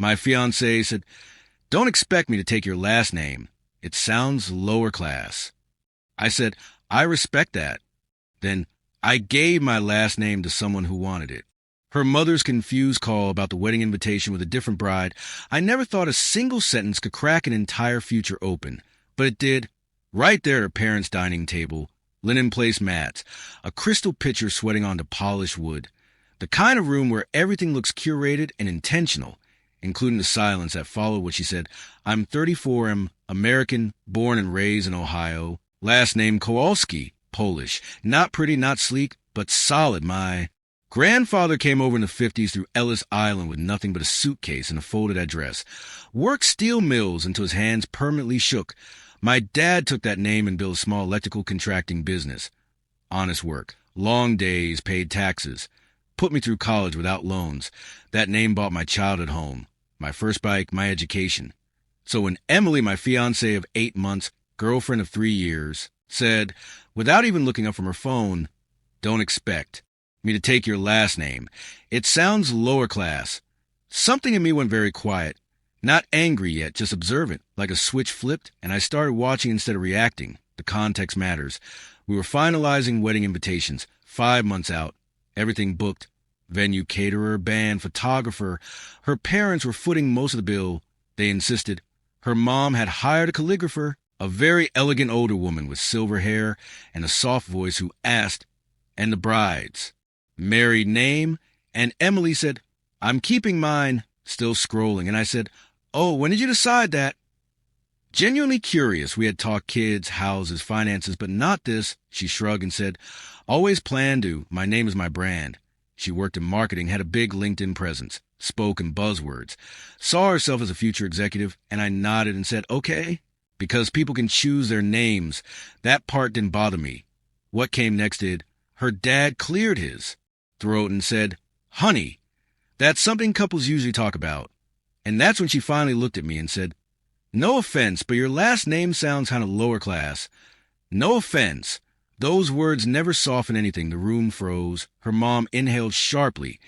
My fiancée said, "Don't expect me to take your last name. It sounds lower class." I said, "I respect that." Then I gave my last name to someone who wanted it. Her mother's confused call about the wedding invitation with a different bride. I never thought a single sentence could crack an entire future open, but it did. Right there at her parents' dining table, linen place mats, a crystal pitcher sweating onto polished wood. The kind of room where everything looks curated and intentional, including the silence that followed what she said. I'm 34, am American, born and raised in Ohio. Last name Kowalski, Polish. Not pretty, not sleek, but solid. My grandfather came over in the 50s through Ellis Island with nothing but a suitcase and a folded address. Worked steel mills until his hands permanently shook. My dad took that name and built a small electrical contracting business. Honest work. Long days, paid taxes. Put me through college without loans. That name bought my childhood home, my first bike, my education. So when Emily, my fiancée of 8 months, girlfriend of 3 years, said, without even looking up from her phone, "Don't expect me to take your last name. It sounds lower class." Something in me went very quiet. Not angry yet, just observant, like a switch flipped, and I started watching instead of reacting. The context matters. We were finalizing wedding invitations, 5 months out. Everything booked. Venue, caterer, band, photographer. Her parents were footing most of the bill. They insisted. Her mom had hired a calligrapher, a very elegant older woman with silver hair and a soft voice who asked, "And the bride's married name?" And Emily said, "I'm keeping mine," still scrolling. And I said, "Oh, when did you decide that?" Genuinely curious, we had talked kids, houses, finances, but not this. She shrugged and said, "Always planned to. My name is my brand." She worked in marketing, had a big LinkedIn presence, spoke in buzzwords, saw herself as a future executive, and I nodded and said, "Okay," because people can choose their names. That part didn't bother me. What came next did. Her dad cleared his throat and said, "Honey, that's something couples usually talk about." And that's when she finally looked at me and said, "No offense, but your last name sounds kind of lower class." No offense. Those words never softened anything. The room froze. Her mom inhaled sharply.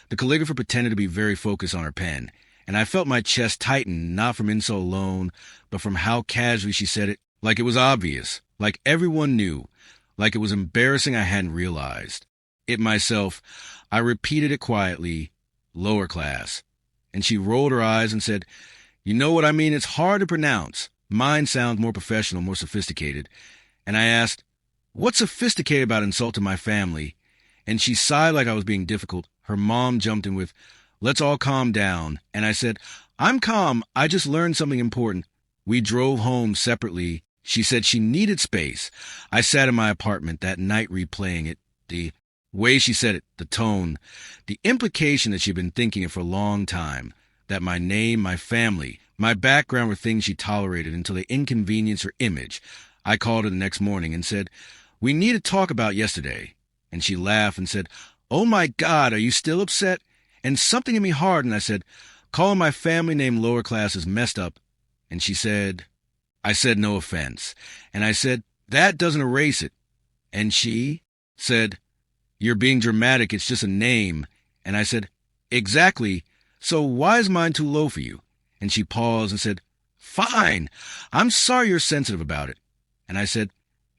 The calligrapher pretended to be very focused on her pen, and I felt my chest tighten, not from insult alone, but from how casually she said it, like it was obvious, like everyone knew, like it was embarrassing I hadn't realized. It myself, I repeated it quietly, "Lower class." And she rolled her eyes and said, "You know what I mean? It's hard to pronounce. Mine sounds more professional, more sophisticated." And I asked, "What's sophisticated about insulting my family?" And she sighed like I was being difficult. Her mom jumped in with, "Let's all calm down." And I said, "I'm calm. I just learned something important." We drove home separately. She said she needed space. I sat in my apartment that night replaying it. The way she said it, the tone, the implication that she'd been thinking it for a long time, that my name, my family, my background were things she tolerated until they inconvenienced her image. I called her the next morning and said, "We need to talk about yesterday." And she laughed and said, "Oh my God, are you still upset?" And something in me hardened. I said, "Calling my family name lower class is messed up." And she said, I said, "No offense." And I said, "That doesn't erase it." And she said, "You're being dramatic. It's just a name." And I said, "Exactly. So why is mine too low for you?" And she paused and said, "Fine. I'm sorry you're sensitive about it." And I said,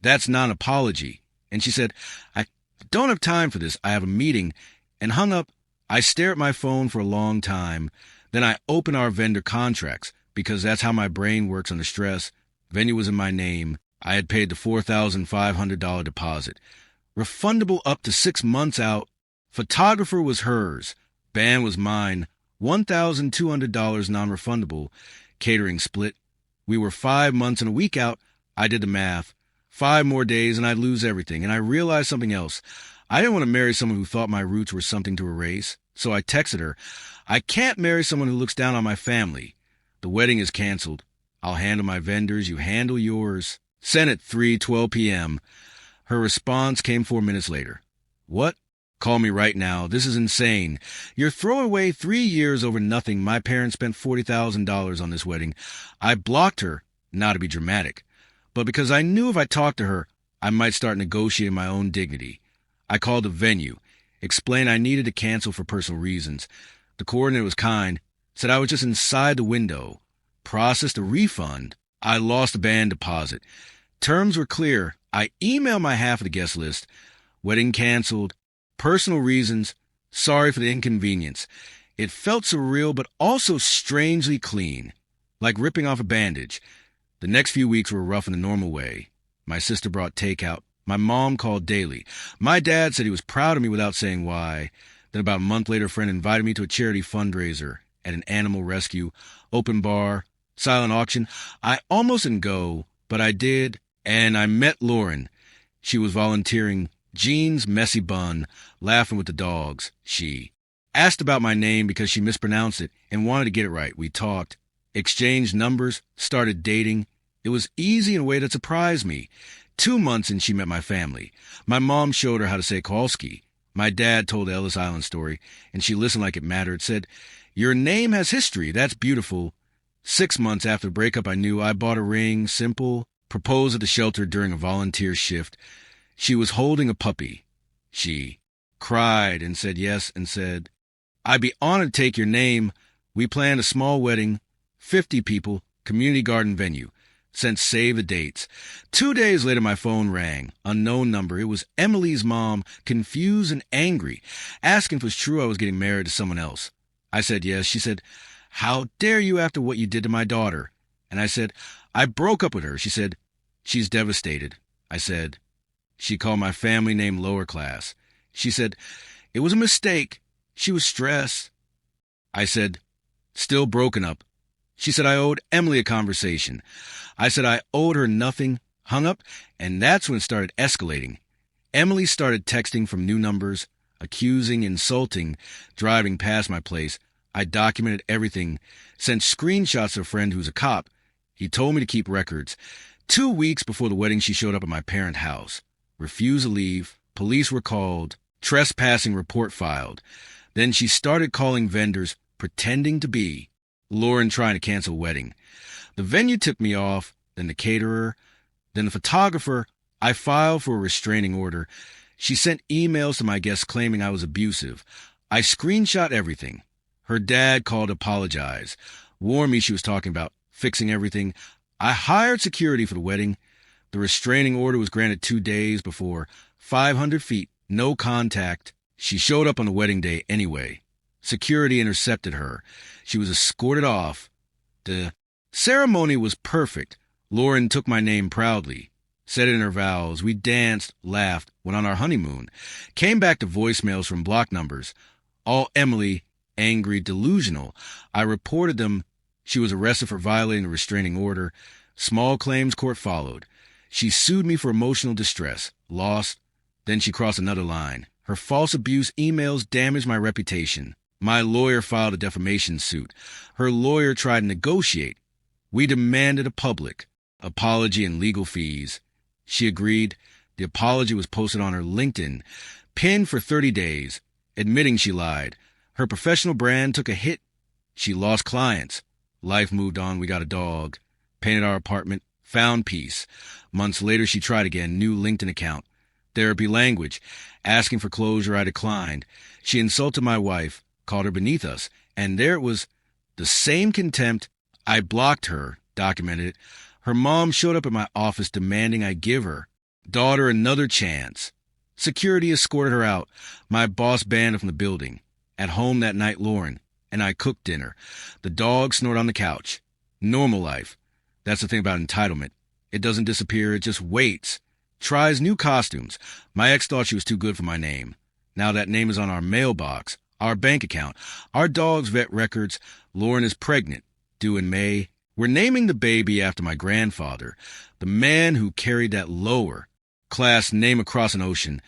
"That's not an apology." And she said, "I don't have time for this. I have a meeting," and hung up. I stared at my phone for a long time. Then I opened our vendor contracts, because that's how my brain works under stress. Venue was in my name. I had paid the $4,500 deposit. Refundable up to 6 months out. Photographer was hers. Band was mine. $1,200 non-refundable. Catering split. We were 5 months and a week out. I did the math. 5 more days and I'd lose everything. And I realized something else. I didn't want to marry someone who thought my roots were something to erase. So I texted her, "I can't marry someone who looks down on my family. The wedding is canceled. I'll handle my vendors. You handle yours." Sent at 3:12 p.m. Her response came 4 minutes later. "What? Call me right now. This is insane. You're throwing away 3 years over nothing. My parents spent $40,000 on this wedding." I blocked her, not to be dramatic, but because I knew if I talked to her, I might start negotiating my own dignity. I called the venue, explained I needed to cancel for personal reasons. The coordinator was kind. Said I was just inside the window. Processed a refund. I lost the band deposit. Terms were clear. I emailed my half of the guest list. Wedding canceled. Personal reasons. Sorry for the inconvenience. It felt surreal, but also strangely clean. Like ripping off a bandage. The next few weeks were rough in the normal way. My sister brought takeout. My mom called daily. My dad said he was proud of me without saying why. Then about a month later, a friend invited me to a charity fundraiser at an animal rescue, open bar, silent auction. I almost didn't go, but I did, and I met Lauren. She was volunteering jeans, messy bun, laughing with the dogs. She asked about my name because she mispronounced it and wanted to get it right. We talked, exchanged numbers, started dating. It was easy in a way that surprised me. 2 months and she met my family. My mom showed her how to say Kowalski. My dad told the Ellis Island story, and she listened like it mattered. Said, "Your name has history. That's beautiful." 6 months after the breakup, I knew. I bought a ring, simple, proposed at the shelter during a volunteer shift. She was holding a puppy. She cried and said yes and said, "I'd be honored to take your name." We planned a small wedding, 50 people, community garden venue. Sent save the dates. 2 days later, my phone rang. Unknown number. It was Emily's mom, confused and angry, asking if it was true I was getting married to someone else. I said yes. She said, "How dare you after what you did to my daughter?" And I said, "I broke up with her." She said, "She's devastated." I said, "She called my family name lower class." She said, "It was a mistake. She was stressed." I said, "Still broken up." She said I owed Emily a conversation. I said I owed her nothing, hung up, and that's when it started escalating. Emily started texting from new numbers, accusing, insulting, driving past my place. I documented everything, sent screenshots to a friend who's a cop. He told me to keep records. 2 weeks before the wedding, she showed up at my parents' house. Refused to leave. Police were called. Trespassing report filed. Then she started calling vendors, pretending to be Lauren trying to cancel a wedding. The venue tipped me off, then the caterer, then the photographer. I filed for a restraining order. She sent emails to my guests claiming I was abusive. I screenshot everything. Her dad called to apologize, warned me she was talking about fixing everything. I hired security for the wedding. The restraining order was granted 2 days before. 500 feet, no contact. She showed up on the wedding day anyway. Security intercepted her. She was escorted off. The ceremony was perfect. Lauren took my name proudly, said it in her vows. We danced, laughed, went on our honeymoon. Came back to voicemails from block numbers. All Emily, angry, delusional. I reported them. She was arrested for violating the restraining order. Small claims court followed. She sued me for emotional distress. Lost. Then she crossed another line. Her false abuse emails damaged my reputation. My lawyer filed a defamation suit. Her lawyer tried to negotiate. We demanded a public apology and legal fees. She agreed. The apology was posted on her LinkedIn, pinned for 30 days, admitting she lied. Her professional brand took a hit. She lost clients. Life moved on. We got a dog. Painted our apartment. Found peace. Months later, she tried again. New LinkedIn account. Therapy language. Asking for closure, I declined. She insulted my wife, called her beneath us, and there it was, the same contempt. I blocked her, documented it. Her mom showed up at my office demanding I give her daughter another chance. Security escorted her out. My boss banned her from the building. At home that night, Lauren and I cooked dinner. The dog snored on the couch. Normal life. That's the thing about entitlement. It doesn't disappear, it just waits. Tries new costumes. My ex thought she was too good for my name. Now that name is on our mailbox, our bank account, our dog's vet records. Lauren is pregnant, due in May. We're naming the baby after my grandfather, the man who carried that lower class name across an ocean.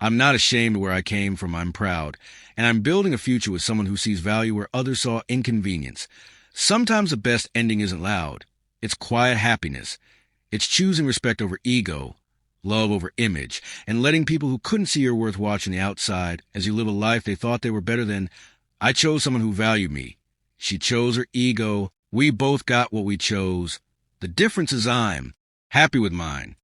I'm not ashamed of where I came from. I'm proud. And I'm building a future with someone who sees value where others saw inconvenience. Sometimes the best ending isn't loud. It's quiet happiness. It's choosing respect over ego, love over image, and letting people who couldn't see your worth watch on the outside as you live a life they thought they were better than. I chose someone who valued me. She chose her ego. We both got what we chose. The difference is I'm happy with mine.